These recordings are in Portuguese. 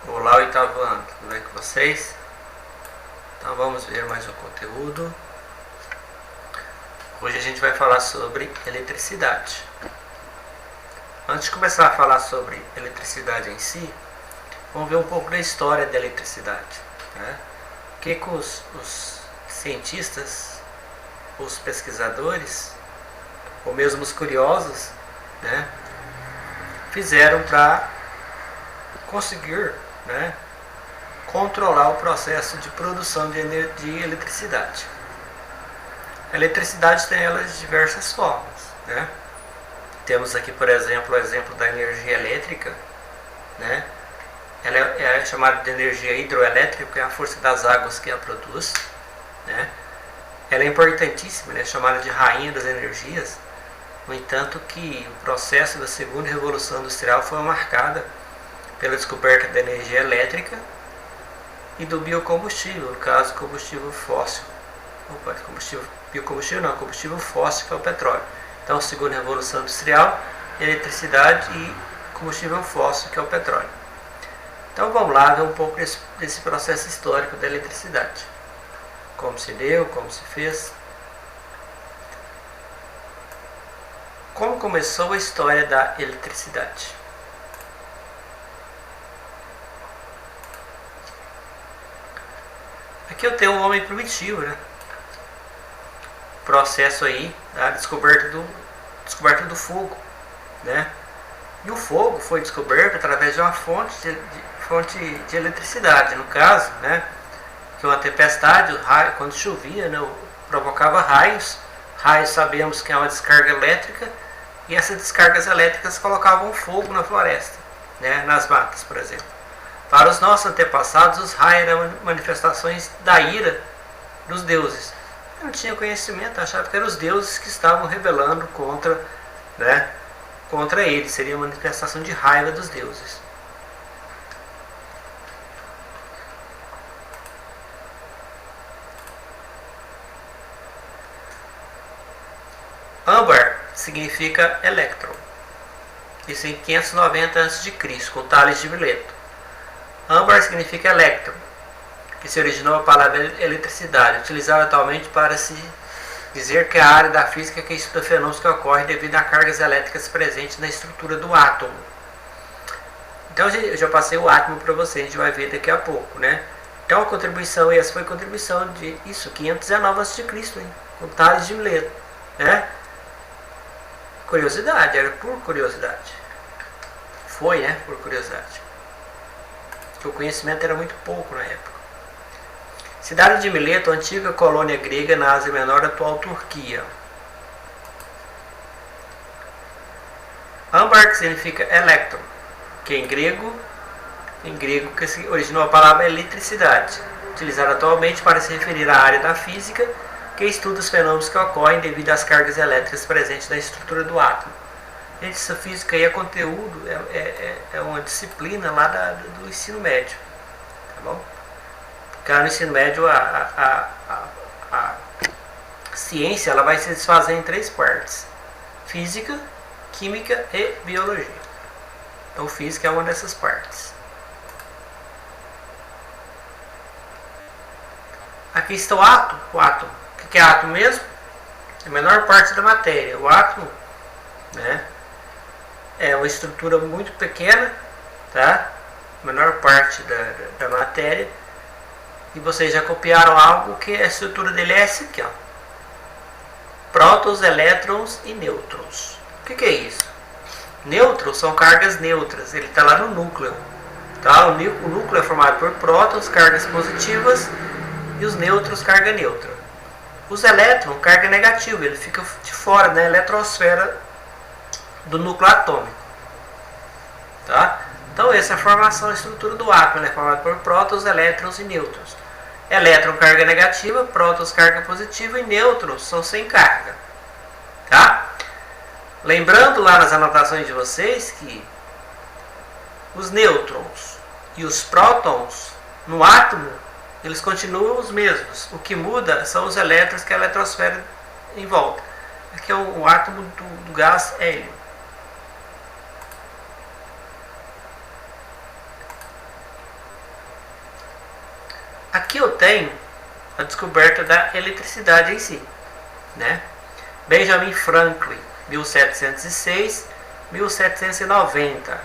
Olá, oitavo ano, tudo bem com vocês? Então vamos ver mais um conteúdo. Hoje a gente vai falar sobre eletricidade. Antes de começar a falar sobre eletricidade em si, vamos ver um pouco da história da eletricidade, né? O que os cientistas, os pesquisadores, ou mesmo os curiosos, né, fizeram para conseguir, né, controlar o processo de produção de eletricidade. A eletricidade tem elas de diversas formas, né? Temos aqui, por exemplo, o exemplo da energia elétrica, né? Ela é chamada de energia hidroelétrica, que é a força das águas que a produz, né? Ela é importantíssima, né? É chamada de rainha das energias. No entanto, que o processo da segunda revolução industrial foi marcada pela descoberta da energia elétrica e do biocombustível, no caso, combustível fóssil. Combustível fóssil, que é o petróleo. Então, segunda revolução industrial, eletricidade e combustível fóssil, que é o petróleo. Então, vamos lá ver um pouco desse processo histórico da eletricidade. Como se deu, como se fez. Como começou a história da eletricidade? Aqui eu tenho um homem primitivo, né? Processo aí da descoberta do fogo, né? E o fogo foi descoberto através de uma fonte de eletricidade, no caso, né? Que uma tempestade, quando chovia, né, provocava raios. Raios sabemos que é uma descarga elétrica, e essas descargas elétricas colocavam fogo na floresta, né? Nas matas, por exemplo. Para os nossos antepassados, os raios eram manifestações da ira dos deuses. Eu não tinha conhecimento, achava que eram os deuses que estavam rebelando contra, né, contra eles. Seria uma manifestação de raiva dos deuses. Âmbar significa elétron. Isso em 590 a.C., com Tales de Mileto. Âmbar significa elétron, que se originou a palavra eletricidade, utilizada atualmente para se dizer que é a área da física que estuda fenômenos que ocorrem devido a cargas elétricas presentes na estrutura do átomo. Então eu já passei o átomo para vocês, a gente vai ver daqui a pouco, né? Então a contribuição, essa foi a contribuição de 519 a.C., com Tales de Mileto, né? Curiosidade, era por curiosidade. Foi, né? Por curiosidade. Porque o conhecimento era muito pouco na época. Cidade de Mileto, antiga colônia grega na Ásia Menor, atual Turquia. Âmbar significa elétron, que em grego que se originou a palavra eletricidade, utilizada atualmente para se referir à área da física que estuda os fenômenos que ocorrem devido às cargas elétricas presentes na estrutura do átomo. Gente, essa física aí é conteúdo, é uma disciplina lá do ensino médio, tá bom? Porque no ensino médio a ciência ela vai se desfazer em três partes: física, química e biologia. Então física é uma dessas partes. Aqui está o átomo. O que é átomo mesmo? É a menor parte da matéria. O átomo, né, é uma estrutura muito pequena, tá? A menor parte da matéria. E vocês já copiaram algo que a estrutura dele é essa aqui, ó. Prótons, elétrons e nêutrons. O que é isso? Nêutrons são cargas neutras. Ele está lá no núcleo, tá? O núcleo é formado por prótons, cargas positivas, e os nêutrons, carga neutra. Os elétrons, carga negativa. Ele fica de fora da eletrosfera do núcleo atômico, tá? Então essa é a formação da estrutura do átomo. Ele é formado por prótons, elétrons e nêutrons. Elétron, carga negativa, prótons, carga positiva, e nêutrons são sem carga, tá? Lembrando lá nas anotações de vocês que os nêutrons e os prótons no átomo, eles continuam os mesmos. O que muda são os elétrons que a eletrosfera em volta. Aqui é o átomo do gás hélio. Aqui eu tenho a descoberta da eletricidade em si, né? Benjamin Franklin, 1706, 1790.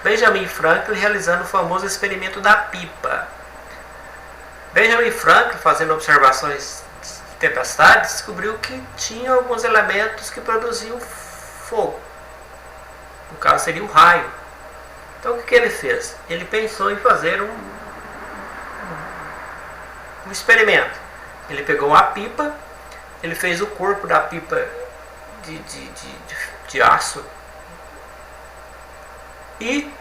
Benjamin Franklin realizando o famoso experimento da pipa. Benjamin Franklin, fazendo observações de tempestade, descobriu que tinha alguns elementos que produziam fogo. No caso seria o raio. Então o que ele fez? Ele pensou em fazer um experimento. Ele pegou uma pipa, ele fez o corpo da pipa de aço e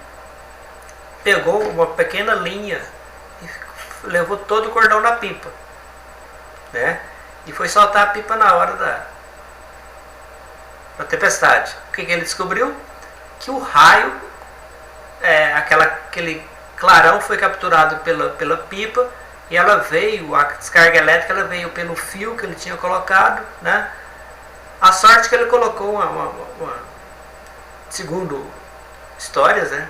pegou uma pequena linha e levou todo o cordão da pipa, né? E foi soltar a pipa na hora da tempestade. O que ele descobriu? Que o raio, aquele clarão foi capturado pela pipa e ela veio, a descarga elétrica ela veio pelo fio que ele tinha colocado, né? A sorte que ele colocou segundo histórias, né?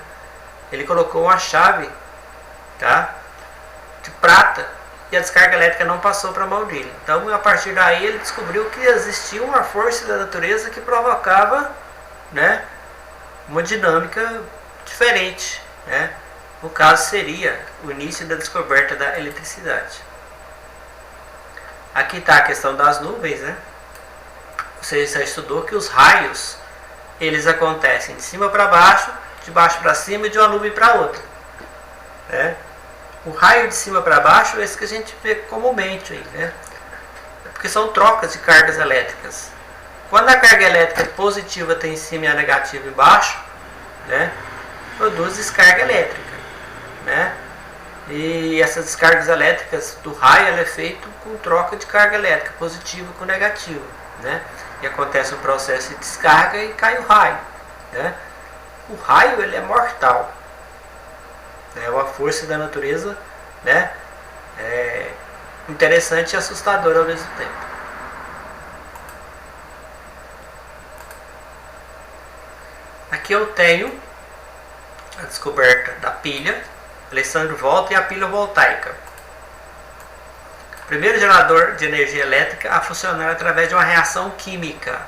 Ele colocou uma chave, tá? De prata e a descarga elétrica não passou para a mão dele. Então, a partir daí, ele descobriu que existia uma força da natureza que provocava, né, uma dinâmica diferente, né? No caso, seria o início da descoberta da eletricidade. Aqui está a questão das nuvens, né? Você já estudou que os raios, eles acontecem de cima para baixo, de baixo para cima e de uma nuvem para outra, né? O raio de cima para baixo é esse que a gente vê comumente aí, né? Porque são trocas de cargas elétricas. Quando a carga elétrica positiva tem em cima e a negativa embaixo, né, produz descarga elétrica, né? E essas descargas elétricas do raio ela é feito com troca de carga elétrica, positiva com negativa, né? E acontece um processo de descarga e cai o raio, né? O raio ele é mortal. É uma força da natureza, né? Interessante e assustadora ao mesmo tempo. Aqui eu tenho a descoberta da pilha, Alessandro Volta, e a pilha voltaica. O primeiro gerador de energia elétrica a funcionar através de uma reação química.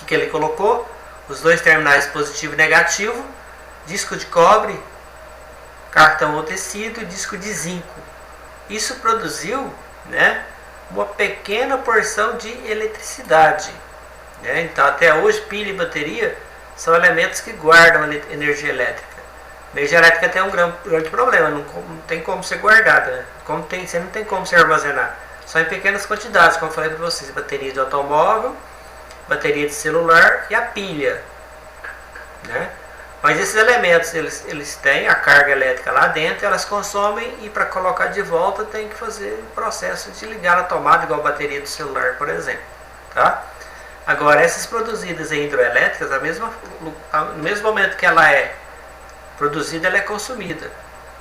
O que ele colocou? Os dois terminais positivo e negativo, disco de cobre, cartão ou tecido e disco de zinco. Isso produziu, né, uma pequena porção de eletricidade, né? Então até hoje pilha e bateria são elementos que guardam energia elétrica. A energia elétrica tem um grande problema, não tem como ser guardada, né? Você não tem como se armazenar, só em pequenas quantidades, como eu falei para vocês: bateria de automóvel, bateria de celular e a pilha, né? Mas esses elementos, eles têm a carga elétrica lá dentro, elas consomem, e para colocar de volta tem que fazer o processo de ligar a tomada, igual a bateria do celular, por exemplo, tá? Agora, essas produzidas em hidroelétricas, no mesmo momento que ela é produzida, ela é consumida.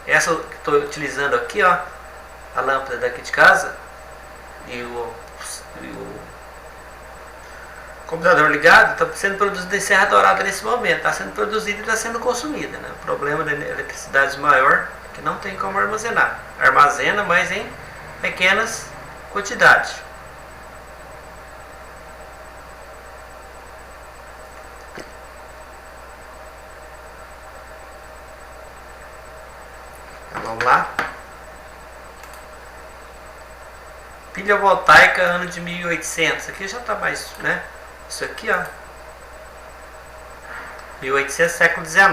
Essa que estou utilizando aqui, ó, a lâmpada daqui de casa, e o computador ligado, está sendo produzida em serra dourada nesse momento, está sendo produzida e está sendo consumida, né? O problema da eletricidade maior é que não tem como armazenar. Armazena, mas em pequenas quantidades. Então, vamos lá. Pilha voltaica, ano de 1800. Aqui já está mais, né? Isso aqui, ó, 1800, século XIX.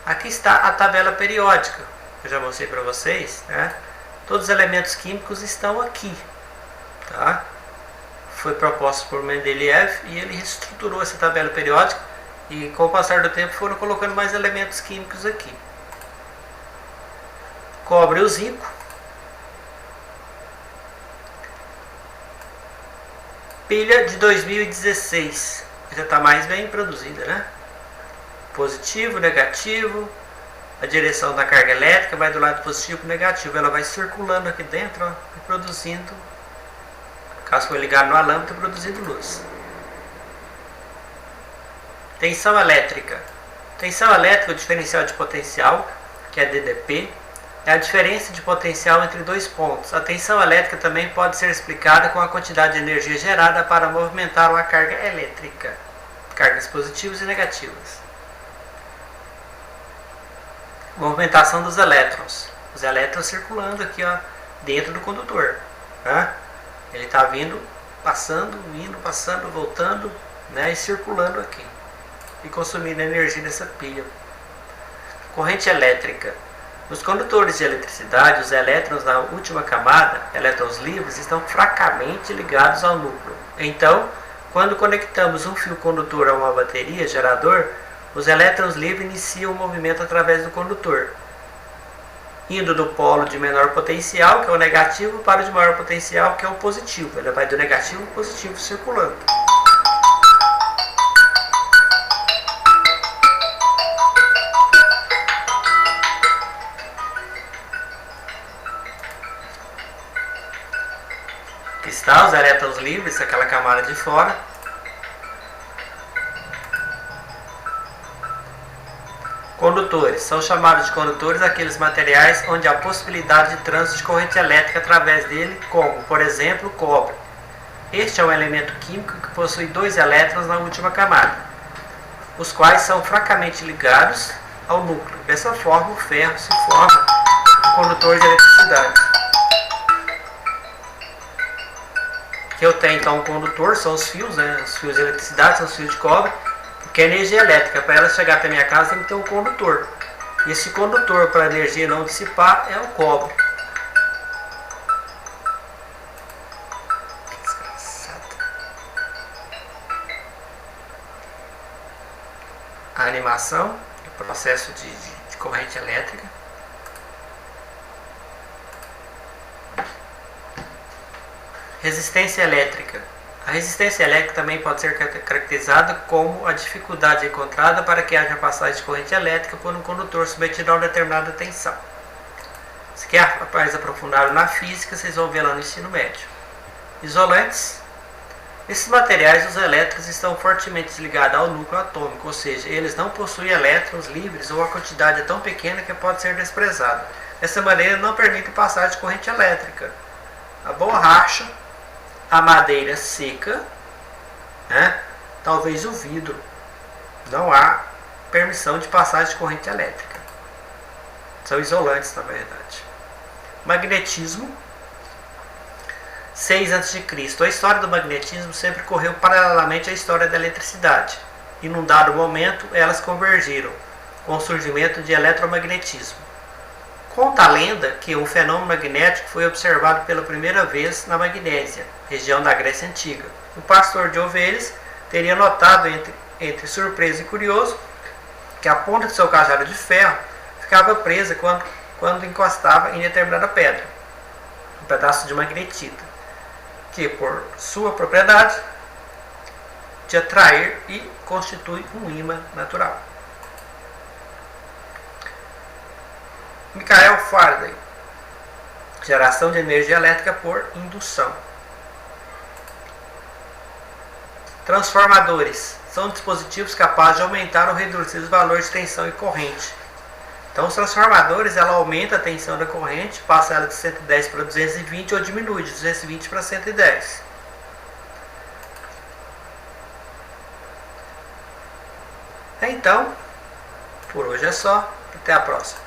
Aqui está a tabela periódica, eu já mostrei para vocês, né? Todos os elementos químicos estão aqui, tá? Foi proposto por Mendeleev e ele reestruturou essa tabela periódica, e com o passar do tempo foram colocando mais elementos químicos aqui. Cobre e o zinco. Pilha de 2016, já está mais bem produzida, né? Positivo, negativo, a direção da carga elétrica vai do lado positivo para o negativo, ela vai circulando aqui dentro, ó, e produzindo, caso for ligado numa lâmpada, produzindo luz. Tensão elétrica, Tensão elétrica, o diferencial de potencial, que é DDP, é a diferença de potencial entre dois pontos. A tensão elétrica também pode ser explicada com a quantidade de energia gerada para movimentar uma carga elétrica, cargas positivas e negativas. Movimentação dos elétrons. Os elétrons circulando aqui, ó, dentro do condutor. Tá? Ele está vindo, passando, indo, passando, voltando, né, e circulando aqui. E consumindo energia dessa pilha. Corrente elétrica. Nos condutores de eletricidade, os elétrons na última camada, elétrons livres, estão fracamente ligados ao núcleo. Então, quando conectamos um fio condutor a uma bateria gerador, os elétrons livres iniciam o movimento através do condutor, indo do polo de menor potencial, que é o negativo, para o de maior potencial, que é o positivo. Ele vai do negativo ao positivo circulando. Aqui está os elétrons livres, aquela camada de fora. Condutores. São chamados de condutores aqueles materiais onde há possibilidade de trânsito de corrente elétrica através dele, como, por exemplo, o cobre. Este é um elemento químico que possui dois elétrons na última camada, os quais são fracamente ligados ao núcleo. Dessa forma, o ferro se forma um condutor de eletricidade. Aqui eu tenho então um condutor, são os fios, né? Os fios de eletricidade, são os fios de cobre, porque a energia elétrica, para ela chegar até a minha casa, tem que ter um condutor. E esse condutor, para a energia não dissipar, é o cobre. A animação, o processo de corrente elétrica. Resistência elétrica. A resistência elétrica também pode ser caracterizada como a dificuldade encontrada para que haja passagem de corrente elétrica por um condutor submetido a uma determinada tensão. Se quer mais aprofundado na física, vocês vão ver lá no ensino médio. Isolantes. Nesses materiais, os elétrons estão fortemente ligados ao núcleo atômico, ou seja, eles não possuem elétrons livres ou a quantidade é tão pequena que pode ser desprezada. Dessa maneira, não permite passagem de corrente elétrica. A borracha, a madeira seca, né? Talvez o vidro. Não há permissão de passagem de corrente elétrica. São isolantes, na verdade. Magnetismo. 6 a.C. A história do magnetismo sempre correu paralelamente à história da eletricidade. E num dado momento, elas convergiram com o surgimento de eletromagnetismo. Conta a lenda que um fenômeno magnético foi observado pela primeira vez na Magnésia, região da Grécia Antiga. Um pastor de ovelhas teria notado, entre surpreso e curioso, que a ponta de seu cajado de ferro ficava presa quando encostava em determinada pedra, um pedaço de magnetita, que por sua propriedade de atrair e constitui um ímã natural. Michael Faraday. Geração de energia elétrica por indução. Transformadores. São dispositivos capazes de aumentar ou reduzir os valores de tensão e corrente. Então, os transformadores, ela aumenta a tensão da corrente, passa ela de 110 para 220 ou diminui de 220 para 110. Então, por hoje é só. Até a próxima.